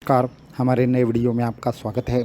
नमस्कार। हमारे नए वीडियो में आपका स्वागत है।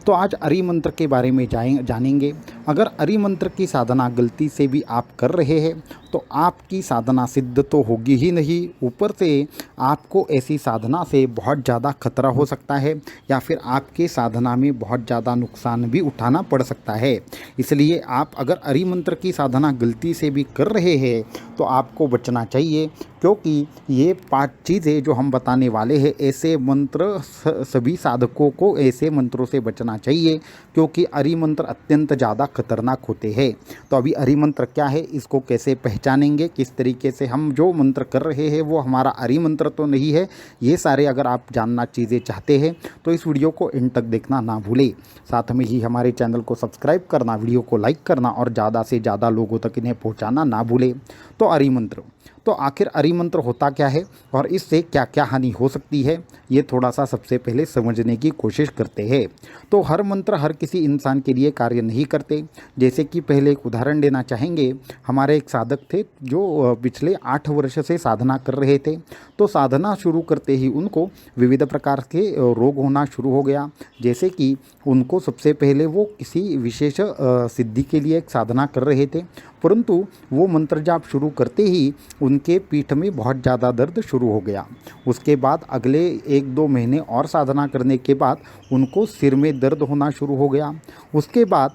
तो आज अरि मंत्र के बारे में जानेंगे। अगर अरि मंत्र की साधना गलती से भी आप कर रहे हैं तो आपकी साधना सिद्ध तो होगी ही नहीं, ऊपर से आपको ऐसी साधना से बहुत ज़्यादा खतरा हो सकता है या फिर आपके साधना में बहुत ज़्यादा नुकसान भी उठाना पड़ सकता है। इसलिए आप अगर अरि मंत्र की साधना गलती से भी कर रहे हैं तो आपको बचना चाहिए, क्योंकि ये 5 चीज़ें जो हम बताने वाले हैं, ऐसे मंत्र सभी साधकों को ऐसे मंत्रों से बचना चाहिए, क्योंकि अरि मंत्र अत्यंत ज़्यादा खतरनाक होते हैं। तो अभी अरि मंत्र क्या है, इसको कैसे पहचानेंगे, किस तरीके से हम जो मंत्र कर रहे हैं वो हमारा अरि मंत्र तो नहीं है, ये सारे अगर आप जानना चीज़ें चाहते हैं तो इस वीडियो को एंड तक देखना ना भूलें। साथ में ही हमारे चैनल को सब्सक्राइब करना, वीडियो को लाइक करना और ज़्यादा से ज़्यादा लोगों तक इन्हें पहुँचाना ना भूलें। तो अरि मंत्र, तो आखिर अरि मंत्र होता क्या है और इससे क्या क्या हानि हो सकती है, ये थोड़ा सा सबसे पहले समझने की कोशिश करते हैं। तो हर मंत्र हर किसी इंसान के लिए कार्य नहीं करते। जैसे कि पहले एक उदाहरण देना चाहेंगे। हमारे एक साधक थे जो पिछले 8 वर्ष से साधना कर रहे थे। तो साधना शुरू करते ही उनको विविध प्रकार के रोग होना शुरू हो गया। जैसे कि उनको सबसे पहले वो किसी विशेष सिद्धि के लिए एक साधना कर रहे थे, परंतु वो मंत्र जाप शुरू करते ही उनके पीठ में बहुत ज़्यादा दर्द शुरू हो गया। उसके बाद अगले 1-2 महीने और साधना करने के बाद उनको सिर में दर्द होना शुरू हो गया। उसके बाद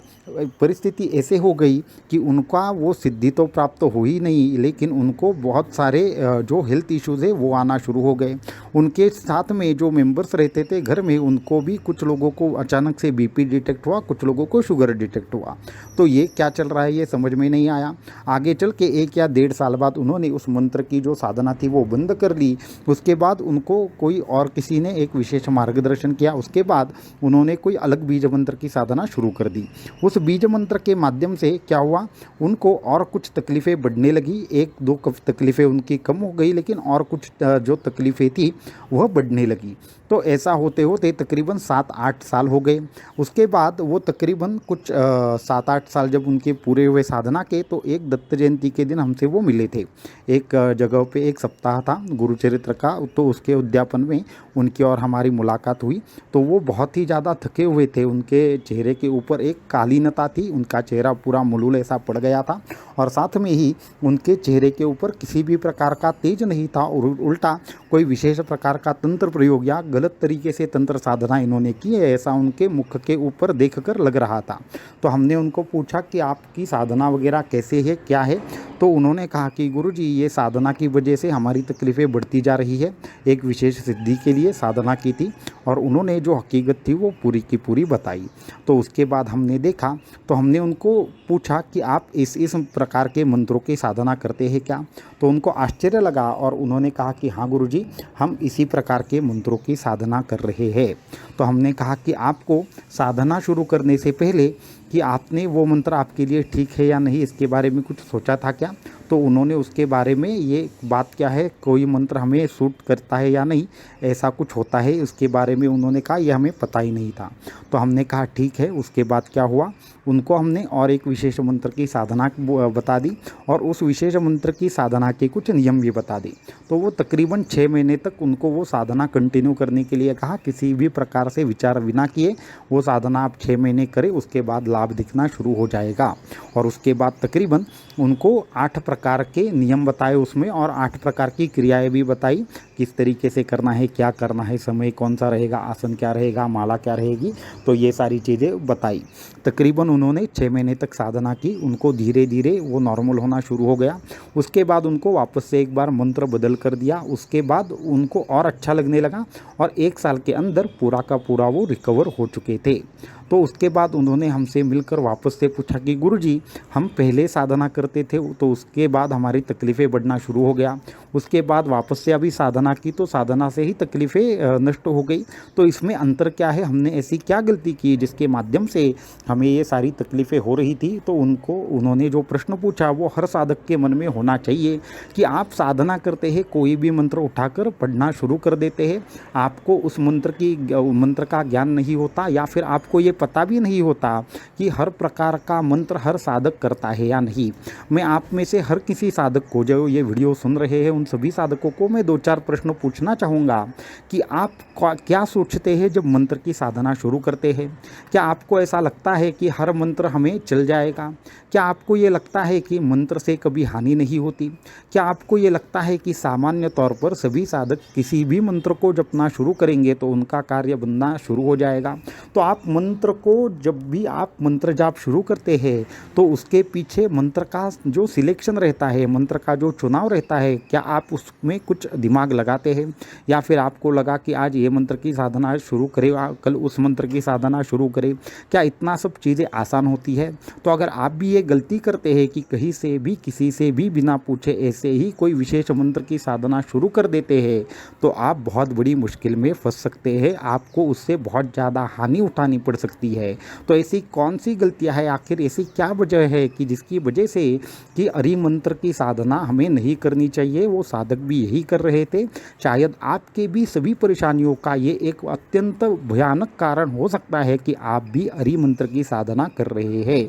परिस्थिति ऐसे हो गई कि उनका वो सिद्धि तो प्राप्त हो ही नहीं, लेकिन उनको बहुत सारे जो हेल्थ इश्यूज़ है वो आना शुरू हो गए। उनके साथ में जो मेंबर्स रहते थे घर में, उनको भी कुछ लोगों को अचानक से बीपी डिटेक्ट हुआ, कुछ लोगों को शुगर डिटेक्ट हुआ। तो ये क्या चल रहा है, ये समझ में नहीं आया। आगे चल के 1 या 1.5 साल बाद उन्होंने उस मंत्र की जो साधना थी वो बंद कर ली। उसके बाद उनको कोई और किसी ने एक विशेष मार्गदर्शन किया। उसके बाद उन्होंने कोई अलग बीज मंत्र की साधना शुरू कर दी। उस बीज मंत्र के माध्यम से क्या हुआ, उनको और कुछ तकलीफ़ें बढ़ने लगी। 1-2 तकलीफ़ें उनकी कम हो गई, लेकिन और कुछ जो तकलीफ़ें थी वह बढ़ने लगी। तो ऐसा होते होते तकरीबन 7-8 साल हो गए। उसके बाद वो तकरीबन कुछ 7-8 साल जब उनके पूरे हुए साधना के, तो एक दत्त जयंती के दिन हमसे वो मिले थे। एक जगह पे एक सप्ताह था गुरुचरित्र का, तो उसके उद्यापन में उनकी और हमारी मुलाकात हुई। तो वो बहुत ही ज़्यादा थके हुए थे। उनके चेहरे के ऊपर एक कालीनता थी, उनका चेहरा पूरा मुलुल ऐसा पड़ गया था, और साथ में ही उनके चेहरे के ऊपर किसी भी प्रकार का तेज नहीं था, और उल्टा कोई विशेष प्रकार का तंत्र प्रयोग या गलत तरीके से तंत्र साधना इन्होंने की है, ऐसा उनके मुख के ऊपर देखकर लग रहा था। तो हमने उनको पूछा कि आपकी साधना वगैरह कैसे है, क्या है। तो उन्होंने कहा कि गुरुजी, ये साधना की वजह से हमारी तकलीफ़ें बढ़ती जा रही है। एक विशेष सिद्धि के लिए साधना की थी और उन्होंने जो हकीकत थी वो पूरी की पूरी बताई। तो उसके बाद हमने देखा, तो हमने उनको पूछा कि आप इस प्रकार के मंत्रों की साधना करते हैं क्या। तो उनको आश्चर्य लगा और उन्होंने कहा कि हाँ गुरुजी, हम इसी प्रकार के मंत्रों की साधना कर रहे हैं। तो हमने कहा कि आपको साधना शुरू करने से पहले कि आपने वो मंत्र आपके लिए ठीक है या नहीं, इसके बारे में कुछ सोचा था क्या। तो उन्होंने उसके बारे में, ये बात क्या है, कोई मंत्र हमें सूट करता है या नहीं, ऐसा कुछ होता है, उसके बारे में उन्होंने कहा यह हमें पता ही नहीं था। तो हमने कहा ठीक है। उसके बाद क्या हुआ, उनको हमने और एक विशेष मंत्र की साधना बता दी और उस विशेष मंत्र की साधना के कुछ नियम भी बता दी। तो वो तकरीबन 6 महीने तक उनको वो साधना कंटिन्यू करने के लिए कहा, किसी भी प्रकार से विचार बिना किए वो साधना आप 6 महीने करें, उसके बाद लाभ दिखना शुरू हो जाएगा। और उसके बाद तकरीबन उनको 8 प्रकार के नियम बताए उसमें, और 8 प्रकार की क्रियाएं भी बताई, किस तरीके से करना है, क्या करना है, समय कौन सा रहेगा, आसन क्या रहेगा, माला क्या रहेगी। तो ये सारी चीज़ें बताई। तकरीबन उन्होंने 6 महीने तक साधना की। उनको धीरे धीरे वो नॉर्मल होना शुरू हो गया। उसके बाद उनको वापस से एक बार मंत्र बदल कर दिया। उसके बाद उनको और अच्छा लगने लगा और 1 साल के अंदर पूरा का पूरा वो रिकवर हो चुके थे। तो उसके बाद उन्होंने हमसे मिलकर वापस से पूछा कि गुरुजी, हम पहले साधना करते थे तो उसके बाद हमारी तकलीफ़ें बढ़ना शुरू हो गया, उसके बाद वापस से अभी साधना की तो साधना से ही तकलीफ़ें नष्ट हो गई। तो इसमें अंतर क्या है, हमने ऐसी क्या गलती की जिसके माध्यम से हमें ये सारी तकलीफ़ें हो रही थी। तो उन्होंने जो प्रश्न पूछा वो हर साधक के मन में होना चाहिए कि आप साधना करते हैं, कोई भी मंत्र उठाकर पढ़ना शुरू कर देते हैं, आपको उस मंत्र का ज्ञान नहीं होता, या फिर आपको ये पता भी नहीं होता कि हर प्रकार का मंत्र हर साधक करता है या नहीं। मैं आप में से हर किसी साधक को, जो ये वीडियो सुन रहे हैं, उन सभी साधकों को मैं 2-4 प्रश्न पूछना चाहूँगा कि आप क्या सोचते हैं जब मंत्र की साधना शुरू करते हैं? क्या आपको ऐसा लगता है कि हर मंत्र हमें चल जाएगा? क्या आपको ये लगता है कि मंत्र से कभी हानि नहीं होती? क्या आपको ये लगता है कि सामान्य तौर पर सभी साधक किसी भी मंत्र को जपना शुरू करेंगे तो उनका कार्य बनना शुरू हो जाएगा? तो आप मंत्र को, जब भी आप मंत्र जाप शुरू करते हैं तो उसके पीछे मंत्र का जो सिलेक्शन रहता है, मंत्र का जो चुनाव रहता है, क्या आप उसमें कुछ दिमाग लगाते हैं? या फिर आपको लगा कि आज ये मंत्र की साधना शुरू करें, कल उस मंत्र की साधना शुरू करें? क्या इतना सब चीज़ें आसान होती है? तो अगर आप भी ये गलती करते हैं कि कहीं से भी किसी से भी बिना पूछे ऐसे ही कोई विशेष मंत्र की साधना शुरू कर देते हैं तो आप बहुत बड़ी मुश्किल में फंस सकते हैं। आपको उससे बहुत ज़्यादा हानि उठानी पड़ सकती है। तो ऐसी कौन सी गलतियां है, आखिर ऐसी क्या वजह है कि जिसकी वजह से कि हरि मंत्र की साधना हमें नहीं करनी चाहिए? वो साधक भी यही कर रहे थे। शायद आपके भी सभी परेशानियों का ये एक अत्यंत भयानक कारण हो सकता है कि आप भी हरि मंत्र की साधना कर रहे हैं।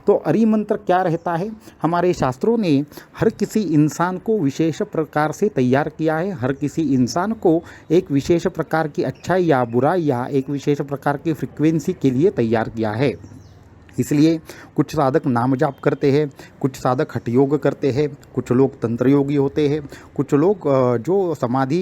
तो हरि मंत्र क्या रहता है? हमारे शास्त्रों ने हर किसी इंसान को विशेष प्रकार से तैयार किया है। हर किसी इंसान को एक विशेष प्रकार की अच्छाई या बुराई या एक विशेष प्रकार की फ्रीक्वेंसी के लिए तैयार किया है। इसलिए कुछ साधक नाम जाप करते हैं, कुछ साधक हठ योग करते हैं, कुछ लोग तंत्र योगी होते हैं, कुछ लोग जो समाधि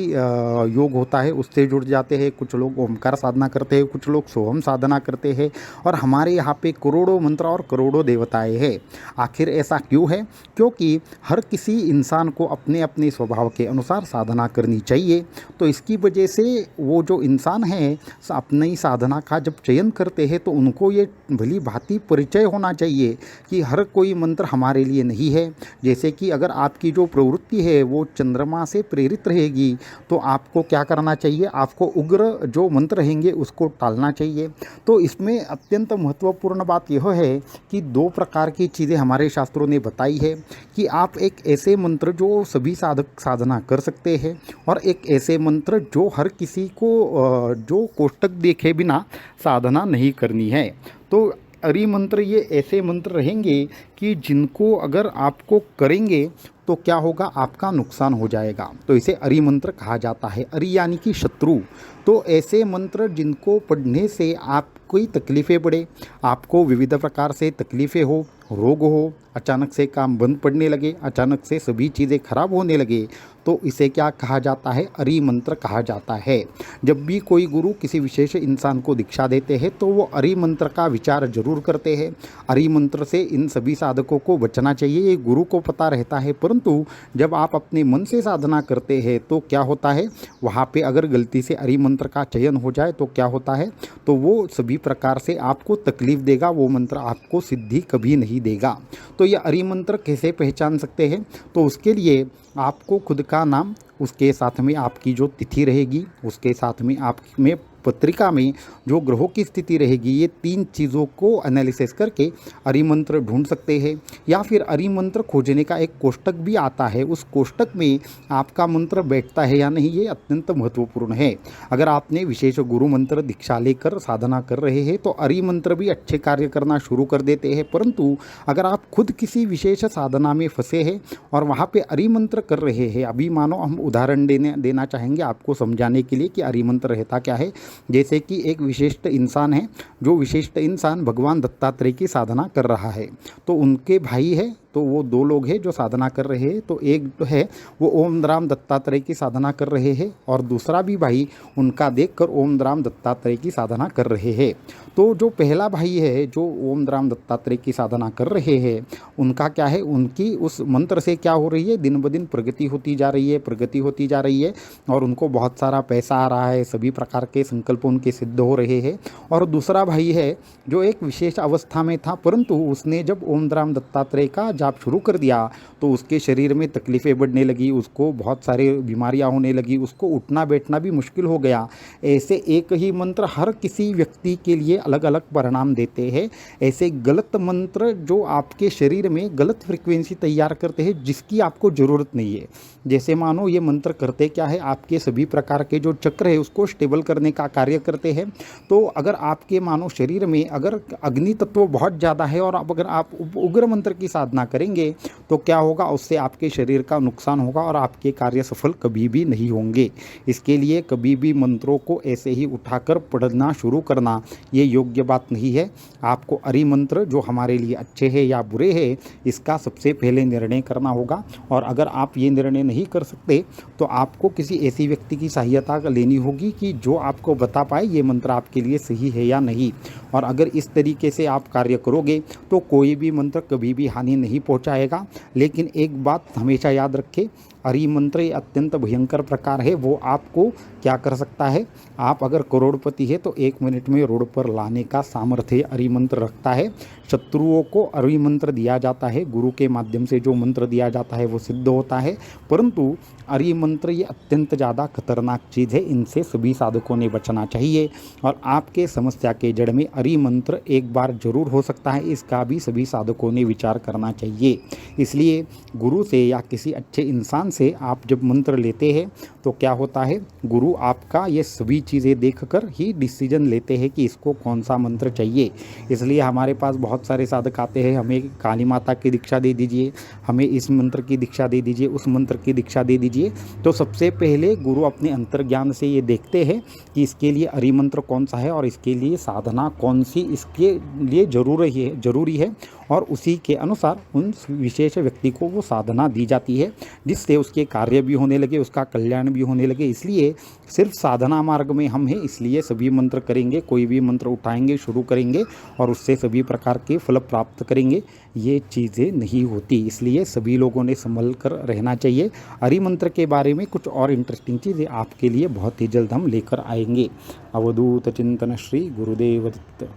योग होता है उससे जुड़ जाते हैं, कुछ लोग ओमकार साधना करते हैं, कुछ लोग सोहम साधना करते हैं। और हमारे यहाँ पे करोड़ों मंत्र और करोड़ों देवताएं हैं। आखिर ऐसा क्यों है? क्योंकि हर किसी इंसान को अपने अपने स्वभाव के अनुसार साधना करनी चाहिए। तो इसकी वजह से वो जो इंसान है अपनी साधना का जब चयन करते हैं तो उनको ये भली भांति परिचय होना चाहिए कि हर कोई मंत्र हमारे लिए नहीं है। जैसे कि अगर आपकी जो प्रवृत्ति है वो चंद्रमा से प्रेरित रहेगी तो आपको क्या करना चाहिए? आपको उग्र जो मंत्र रहेंगे उसको टालना चाहिए। तो इसमें अत्यंत महत्वपूर्ण बात यह है कि दो प्रकार की चीज़ें हमारे शास्त्रों ने बताई है कि आप एक ऐसे मंत्र जो सभी साधक साधना कर सकते हैं और एक ऐसे मंत्र जो हर किसी को जो कोष्टक देखे बिना साधना नहीं करनी है। तो हरि मंत्र ये ऐसे मंत्र रहेंगे कि जिनको अगर आपको करेंगे तो क्या होगा? आपका नुकसान हो जाएगा। तो इसे हरि मंत्र कहा जाता है। हरि यानी कि शत्रु। तो ऐसे मंत्र जिनको पढ़ने से आपको तकलीफ़ें बढ़े, आपको विविध प्रकार से तकलीफ़ें हो, रोग हो, अचानक से काम बंद पड़ने लगे, अचानक से सभी चीज़ें खराब होने लगे, तो इसे क्या कहा जाता है? हरि मंत्र कहा जाता है। जब भी कोई गुरु किसी विशेष इंसान को दीक्षा देते हैं तो वो हरि मंत्र का विचार जरूर करते हैं। हरि मंत्र से इन सभी साधकों को बचना चाहिए, ये गुरु को पता रहता है। परंतु जब आप अपने मन से साधना करते हैं तो क्या होता है? वहाँ पे अगर गलती से हरि मंत्र का चयन हो जाए तो क्या होता है? तो वो सभी प्रकार से आपको तकलीफ देगा, वो मंत्र आपको सिद्धि कभी नहीं देगा। तो ये हरि मंत्र कैसे पहचान सकते हैं? तो उसके लिए आपको खुद का नाम, उसके साथ में आपकी जो तिथि रहेगी, उसके साथ में आप में पत्रिका में जो ग्रहों की स्थिति रहेगी, ये तीन चीज़ों को एनालिसिस करके हरि मंत्र ढूंढ सकते हैं। या फिर हरि मंत्र खोजने का एक कोष्टक भी आता है, उस कोष्टक में आपका मंत्र बैठता है या नहीं, ये अत्यंत महत्वपूर्ण है। अगर आपने विशेष गुरु मंत्र दीक्षा लेकर साधना कर रहे हैं तो हरि मंत्र भी अच्छे कार्य करना शुरू कर देते हैं। परंतु अगर आप खुद किसी विशेष साधना में फंसे हैं और वहाँ पे हरि मंत्र कर रहे हैं, अभी मानो हम उदाहरण देना चाहेंगे आपको समझाने के लिए कि हरि मंत्र रहता क्या है। जैसे कि एक विशिष्ट इंसान है, जो विशिष्ट इंसान भगवान दत्तात्रेय की साधना कर रहा है, तो उनके भाई है, तो वो दो लोग हैं जो साधना कर रहे हैं। तो एक तो है वो ओम राम दत्तात्रेय की साधना कर रहे हैं और दूसरा भी भाई उनका देखकर ओम राम दत्तात्रेय की साधना कर रहे हैं। तो जो पहला भाई है जो ओम राम दत्तात्रेय की साधना कर रहे हैं, उनका क्या है? उनकी उस मंत्र से क्या हो रही है? दिन ब दिन प्रगति होती जा रही है, प्रगति होती जा रही है और उनको बहुत सारा पैसा आ रहा है, सभी प्रकार के संकल्प उनके सिद्ध हो रहे हैं। और दूसरा भाई है जो एक विशेष अवस्था में था, परंतु उसने जब ओम राम दत्तात्रेय का जाप शुरू कर दिया तो उसके शरीर में तकलीफ़ें बढ़ने लगी, उसको बहुत सारी बीमारियां होने लगी, उसको उठना बैठना भी मुश्किल हो गया। ऐसे एक ही मंत्र हर किसी व्यक्ति के लिए अलग अलग परिणाम देते हैं। ऐसे गलत मंत्र जो आपके शरीर में गलत फ्रिक्वेंसी तैयार करते हैं जिसकी आपको ज़रूरत नहीं है। जैसे मानो ये मंत्र करते क्या है? आपके सभी प्रकार के जो चक्र है उसको स्टेबल करने का कार्य करते हैं। तो अगर आपके मानो शरीर में अगर अग्नि तत्व बहुत ज़्यादा है और अगर आप उग्र मंत्र की साधना करेंगे तो क्या होगा, उससे आपके शरीर का नुकसान होगा और आपके कार्य सफल कभी भी नहीं होंगे। इसके लिए कभी भी मंत्रों को ऐसे ही उठाकर पढ़ना शुरू करना ये योग्य बात नहीं है। आपको अरि मंत्र जो हमारे लिए अच्छे हैं या बुरे हैं इसका सबसे पहले निर्णय करना होगा, और अगर आप ये निर्णय नहीं कर सकते तो आपको किसी ऐसी व्यक्ति की सहायता लेनी होगी कि जो आपको बता पाए ये मंत्र आपके लिए सही है या नहीं। और अगर इस तरीके से आप कार्य करोगे तो कोई भी मंत्र कभी भी हानि नहीं पहुंचाएगा। लेकिन एक बात हमेशा याद रखें, अरि मंत्र ये अत्यंत भयंकर प्रकार है। वो आपको क्या कर सकता है, आप अगर करोड़पति है तो 1 मिनट में रोड पर लाने का सामर्थ्य अरि मंत्र रखता है। शत्रुओं को अरि मंत्र दिया जाता है, गुरु के माध्यम से जो मंत्र दिया जाता है वो सिद्ध होता है, परंतु अरि मंत्र ये अत्यंत ज़्यादा खतरनाक चीज़ है। इनसे सभी साधकों ने बचना चाहिए। और आपके समस्या के जड़ में अरि मंत्र एक बार जरूर हो सकता है, इसका भी सभी साधकों ने विचार करना चाहिए। इसलिए गुरु से या किसी अच्छे इंसान से आप जब मंत्र लेते हैं तो क्या होता है, गुरु आपका ये सभी चीज़ें देखकर ही डिसीजन लेते हैं कि इसको कौन सा मंत्र चाहिए। इसलिए हमारे पास बहुत सारे साधक आते हैं, हमें काली माता की दीक्षा दे दीजिए, हमें इस मंत्र की दीक्षा दे दीजिए, उस मंत्र की दीक्षा दे दीजिए। तो सबसे पहले गुरु अपने अंतर्ज्ञान से ये देखते हैं कि इसके लिए अरि मंत्र कौन सा है और इसके लिए साधना कौन सी इसके लिए जरूरी है, और उसी के अनुसार उन विशेष व्यक्ति को वो साधना दी जाती है जिससे उसके कार्य भी होने लगे, उसका कल्याण भी होने लगे। इसलिए सिर्फ साधना मार्ग में हम हैं, इसलिए सभी मंत्र करेंगे, कोई भी मंत्र उठाएंगे, शुरू करेंगे और उससे सभी प्रकार के फल प्राप्त करेंगे, ये चीज़ें नहीं होती। इसलिए सभी लोगों ने संभल कर रहना चाहिए। अरि मंत्र के बारे में कुछ और इंटरेस्टिंग चीज़ें आपके लिए बहुत ही जल्द हम लेकर आएंगे। अवधूत चिंतन श्री गुरुदेव दत्त।